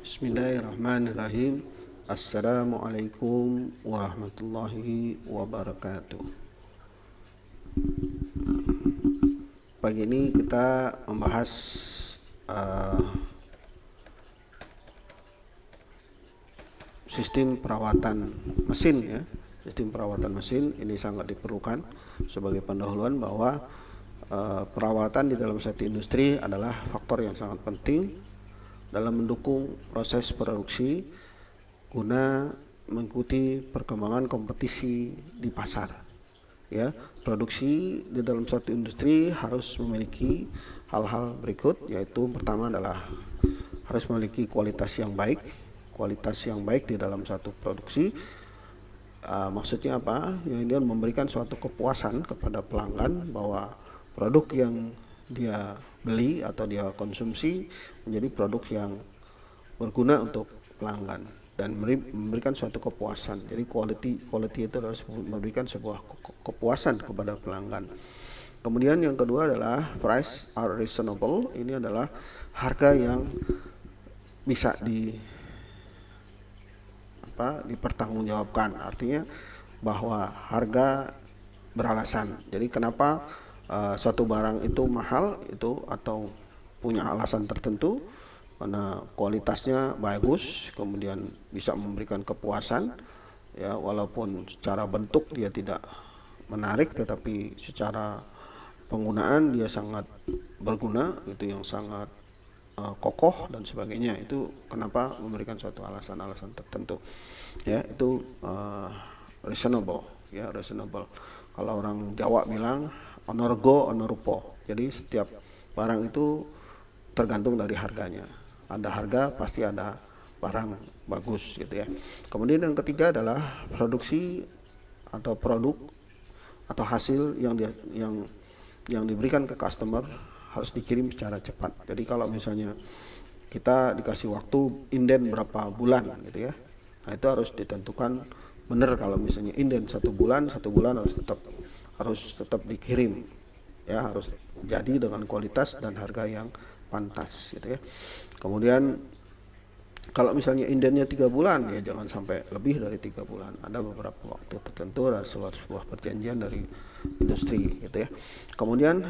Bismillahirrahmanirrahim. Assalamualaikum warahmatullahi wabarakatuh. Pagi ini kita membahas sistem perawatan mesin ya. Sistem perawatan mesin ini sangat diperlukan sebagai pendahuluan bahwa perawatan di dalam satu industri adalah faktor yang sangat penting dalam mendukung proses produksi guna mengikuti perkembangan kompetisi di pasar. Ya, produksi di dalam suatu industri harus memiliki hal-hal berikut, yaitu pertama adalah harus memiliki kualitas yang baik. Kualitas yang baik di dalam satu produksi maksudnya apa? Yang dia memberikan suatu kepuasan kepada pelanggan bahwa produk yang dia beli atau dia konsumsi menjadi produk yang berguna untuk pelanggan dan memberikan suatu kepuasan. Jadi quality itu adalah memberikan sebuah kepuasan kepada pelanggan. Kemudian yang kedua adalah price are reasonable. Ini adalah harga yang bisa dipertanggungjawabkan. Artinya bahwa harga beralasan. Jadi kenapa suatu barang itu mahal itu atau punya alasan tertentu, karena kualitasnya bagus, kemudian bisa memberikan kepuasan ya, walaupun secara bentuk dia tidak menarik tetapi secara penggunaan dia sangat berguna, itu yang sangat kokoh dan sebagainya. Itu kenapa memberikan suatu alasan-alasan tertentu ya, itu reasonable ya, reasonable. Kalau orang Jawa bilang onorgo onorupo. Jadi setiap barang itu tergantung dari harganya. Ada harga pasti ada barang bagus gitu ya. Kemudian yang ketiga adalah produksi atau produk atau hasil yang diberikan ke customer harus dikirim secara cepat. Jadi kalau misalnya kita dikasih waktu inden berapa bulan gitu ya, nah itu harus ditentukan benar. Kalau misalnya inden 1 bulan harus tetap dikirim ya, harus jadi dengan kualitas dan harga yang pantas gitu ya. Kemudian kalau misalnya indennya 3 bulan ya jangan sampai lebih dari 3 bulan. Ada beberapa waktu tertentu dan sebuah perjanjian dari industri gitu ya. Kemudian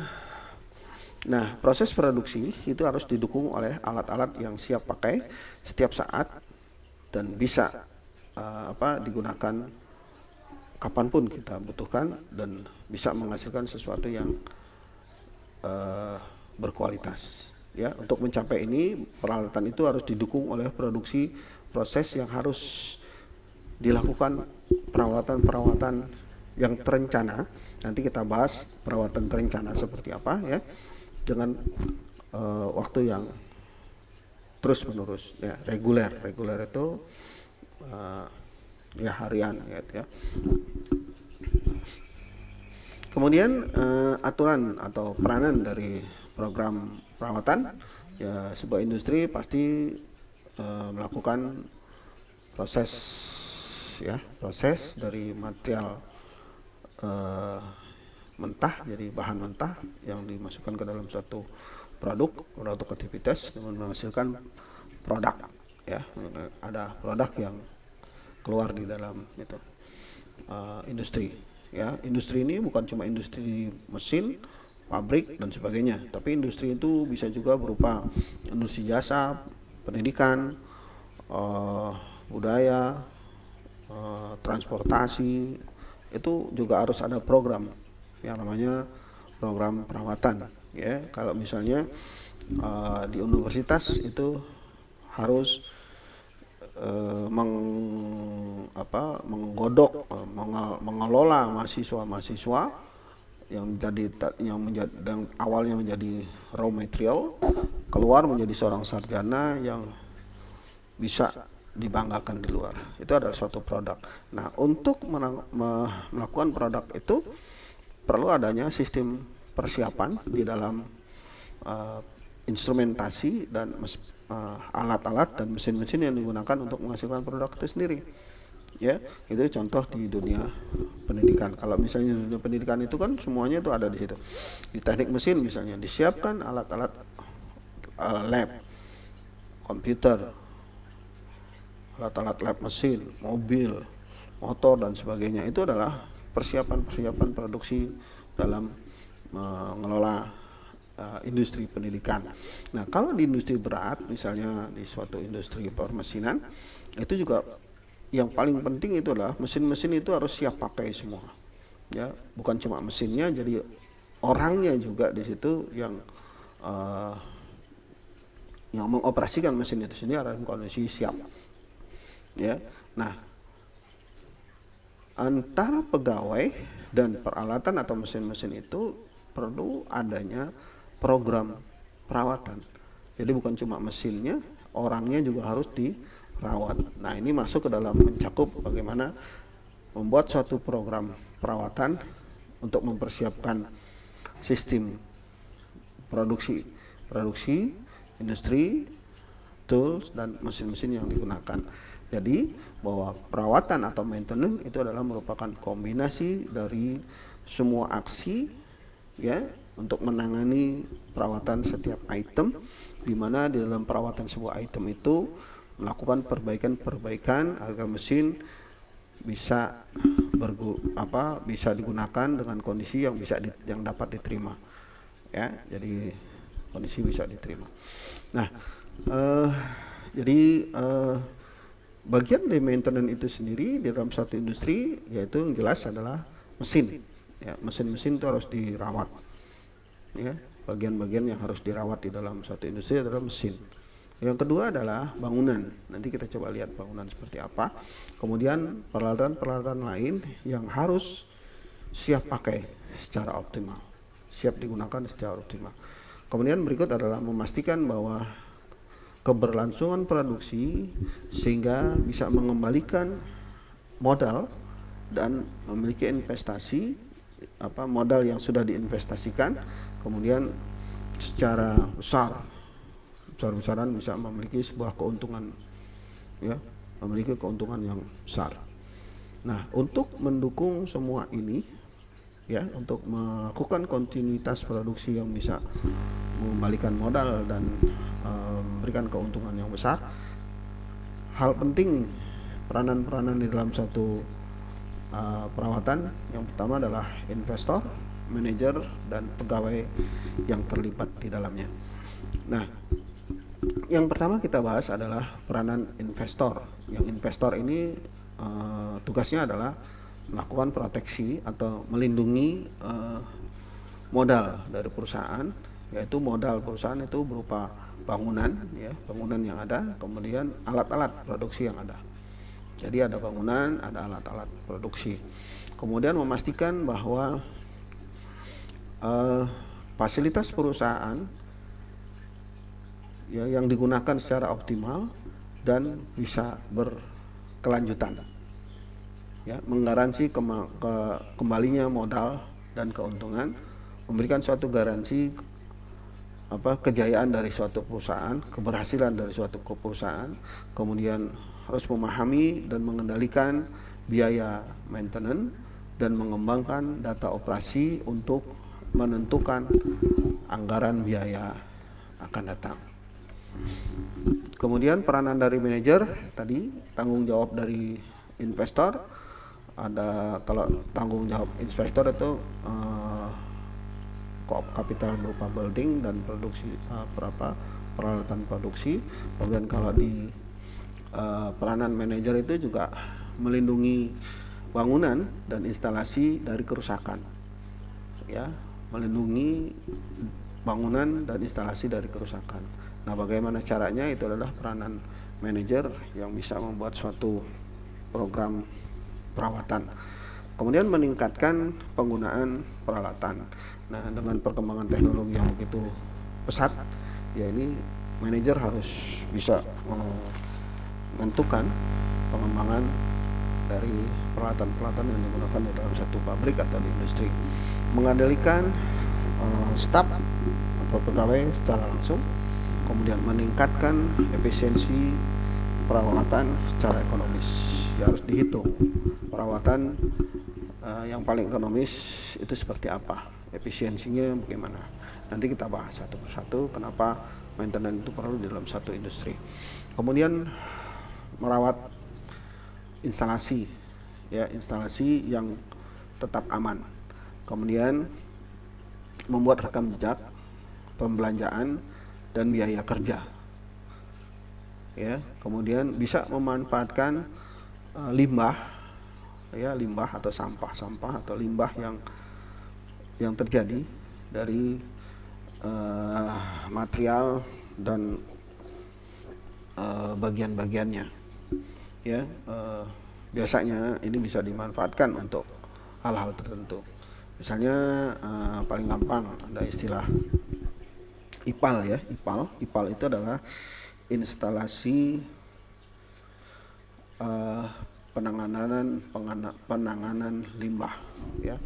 proses produksi itu harus didukung oleh alat-alat yang siap pakai setiap saat dan bisa digunakan kapanpun kita butuhkan dan bisa menghasilkan sesuatu yang berkualitas ya. Untuk mencapai ini, peralatan itu harus didukung oleh produksi proses yang harus dilakukan perawatan yang terencana. Nanti kita bahas perawatan terencana seperti apa ya, dengan waktu yang terus menerus ya. Reguler itu ya harian gitu ya. Kemudian aturan atau peranan dari program perawatan ya, sebuah industri pasti melakukan proses dari material mentah, jadi bahan mentah yang dimasukkan ke dalam suatu produk atau aktivitas dengan menghasilkan produk ya. Ada produk yang keluar di dalam itu industri ya. Industri ini bukan cuma industri mesin, pabrik dan sebagainya, tapi industri itu bisa juga berupa industri jasa, pendidikan, budaya, transportasi. Itu juga harus ada program yang namanya program perawatan ya. Kalau misalnya di universitas itu harus mengelola mahasiswa yang awalnya menjadi raw material keluar menjadi seorang sarjana yang bisa dibanggakan di luar. Itu adalah suatu produk. Nah, untuk melakukan produk itu perlu adanya sistem persiapan di dalam instrumentasi dan alat-alat dan mesin-mesin yang digunakan untuk menghasilkan produk itu sendiri ya. Itu contoh di dunia pendidikan. Kalau misalnya di dunia pendidikan itu kan semuanya itu ada di situ. Di teknik mesin misalnya disiapkan alat-alat lab, komputer, alat-alat lab mesin, mobil, motor dan sebagainya. Itu adalah persiapan-persiapan produksi dalam mengelola industri pendidikan. Nah, kalau di industri berat, misalnya di suatu industri permesinan, itu juga yang paling penting itu adalah mesin-mesin itu harus siap pakai semua. Ya, bukan cuma mesinnya, jadi orangnya juga di situ yang mengoperasikan mesin itu sendiri harus kondisi siap. Ya, nah antara pegawai dan peralatan atau mesin-mesin itu perlu adanya program perawatan. Jadi bukan cuma mesinnya, orangnya juga harus dirawat. Nah, ini masuk ke dalam mencakup bagaimana membuat suatu program perawatan untuk mempersiapkan sistem produksi industri, tools dan mesin-mesin yang digunakan. Jadi bahwa perawatan atau maintenance itu adalah merupakan kombinasi dari semua aksi ya untuk menangani perawatan setiap item, di mana di dalam perawatan sebuah item itu melakukan perbaikan agar mesin bisa bisa digunakan dengan kondisi yang yang dapat diterima. Ya, jadi kondisi bisa diterima. Nah, bagian dari maintenance itu sendiri di dalam satu industri yaitu yang jelas adalah mesin. Ya, mesin-mesin itu harus dirawat. Ya, bagian-bagian yang harus dirawat di dalam satu industri adalah mesin. Yang kedua adalah bangunan. Nanti kita coba lihat bangunan seperti apa. Kemudian peralatan-peralatan lain yang harus siap pakai secara optimal, siap digunakan secara optimal. Kemudian berikut adalah memastikan bahwa keberlangsungan produksi sehingga bisa mengembalikan modal dan memiliki investasi modal yang sudah diinvestasikan, kemudian secara besar-besaran bisa memiliki sebuah keuntungan, ya, memiliki keuntungan yang besar. Nah, untuk mendukung semua ini, ya, untuk melakukan kontinuitas produksi yang bisa mengembalikan modal dan memberikan keuntungan yang besar, hal penting peranan-peranan di dalam satu perawatan yang pertama adalah investor, manajer, dan pegawai yang terlibat di dalamnya. Nah, yang pertama kita bahas adalah peranan investor. Yang investor ini tugasnya adalah melakukan proteksi atau melindungi modal dari perusahaan, yaitu modal perusahaan itu berupa bangunan yang ada, kemudian alat-alat produksi yang ada. Jadi ada bangunan, ada alat-alat produksi. Kemudian memastikan bahwa fasilitas perusahaan ya yang digunakan secara optimal dan bisa berkelanjutan. Ya, menggaransi kembalinya modal dan keuntungan, memberikan suatu garansi kejayaan dari suatu perusahaan, keberhasilan dari suatu perusahaan, kemudian harus memahami dan mengendalikan biaya maintenance dan mengembangkan data operasi untuk menentukan anggaran biaya akan datang. Kemudian peranan dari manajer tadi, tanggung jawab dari investor. Kalau tanggung jawab investor itu kapital berupa building dan produksi peralatan produksi. Kemudian kalau di peranan manajer itu juga melindungi bangunan dan instalasi dari kerusakan. Ya, melindungi bangunan dan instalasi dari kerusakan. Nah, bagaimana caranya? Itu adalah peranan manajer yang bisa membuat suatu program perawatan. Kemudian meningkatkan penggunaan peralatan. Nah, dengan perkembangan teknologi yang begitu pesat, ya ini manajer harus bisa menentukan pengembangan dari peralatan-peralatan yang digunakan di dalam satu pabrik atau di industri, mengendalikan staf atau pegawai secara langsung, kemudian meningkatkan efisiensi perawatan secara ekonomis. Ya, harus dihitung perawatan yang paling ekonomis itu seperti apa, efisiensinya bagaimana. Nanti kita bahas satu persatu kenapa maintenance itu perlu di dalam satu industri. Kemudian merawat instalasi, ya, instalasi yang tetap aman. Kemudian membuat rekam jejak pembelanjaan dan biaya kerja, ya. Kemudian bisa memanfaatkan limbah, ya, limbah atau sampah atau limbah yang terjadi dari material dan bagian-bagiannya, ya. Biasanya ini bisa dimanfaatkan untuk hal-hal tertentu. Misalnya paling gampang ada istilah IPAL, ya. IPAL itu adalah instalasi penanganan limbah, ya.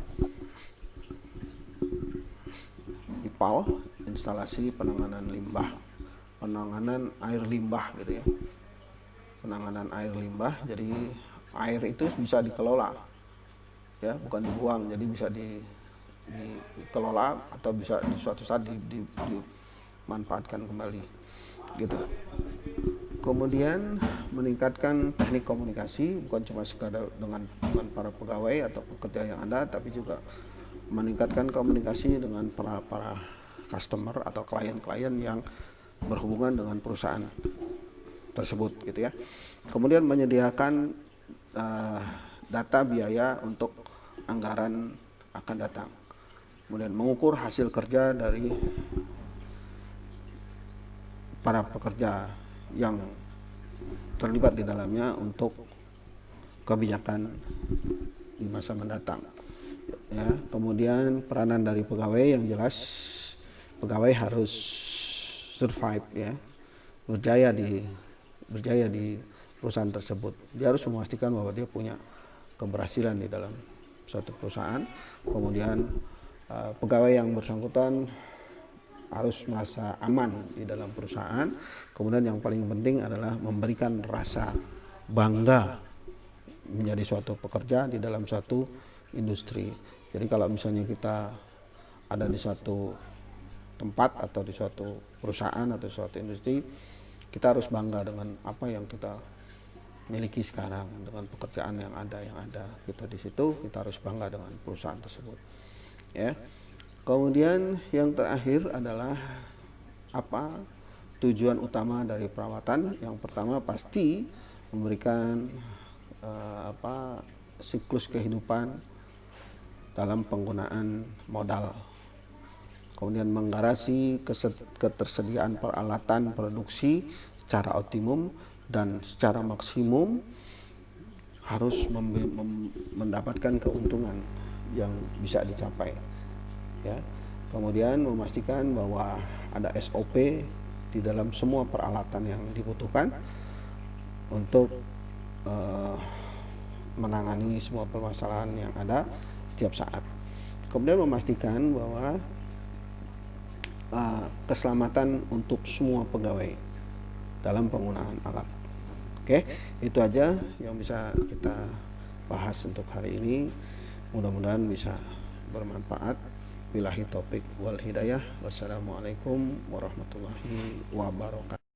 IPAL, instalasi penanganan air limbah, gitu ya. Penanganan air limbah, jadi air itu bisa dikelola, ya, bukan dibuang, jadi bisa dikelola atau bisa di suatu saat dimanfaatkan kembali, gitu. Kemudian meningkatkan teknik komunikasi, bukan cuma sekadar dengan para pegawai atau pekerja yang ada, tapi juga meningkatkan komunikasi dengan para customer atau klien-klien yang berhubungan dengan perusahaan tersebut, gitu ya. Kemudian menyediakan data biaya untuk anggaran akan datang. Kemudian mengukur hasil kerja dari para pekerja yang terlibat di dalamnya untuk kebijakan di masa mendatang, ya. Kemudian peranan dari pegawai, yang jelas pegawai harus survive, ya, berjaya di perusahaan tersebut. Dia harus memastikan bahwa dia punya keberhasilan di dalam suatu perusahaan. Kemudian pegawai yang bersangkutan harus merasa aman di dalam perusahaan. Kemudian yang paling penting adalah memberikan rasa bangga menjadi suatu pekerja di dalam suatu industri. Jadi kalau misalnya kita ada di suatu tempat atau di suatu perusahaan atau suatu industri, kita harus bangga dengan apa yang kita miliki sekarang, dengan pekerjaan yang ada kita di situ. Kita harus bangga dengan perusahaan tersebut, ya. Kemudian yang terakhir adalah apa tujuan utama dari perawatan. Yang pertama pasti memberikan siklus kehidupan dalam penggunaan modal. Kemudian menggarasi ketersediaan peralatan produksi secara optimum dan secara maksimum, harus mendapatkan keuntungan yang bisa dicapai, ya. Kemudian memastikan bahwa ada SOP di dalam semua peralatan yang dibutuhkan untuk menangani semua permasalahan yang ada setiap saat. Kemudian memastikan bahwa keselamatan untuk semua pegawai dalam penggunaan alat. Oke, itu aja yang bisa kita bahas untuk hari ini. Mudah-mudahan bisa bermanfaat. Billahi taufik wal hidayah. Wassalamualaikum warahmatullahi wabarakatuh.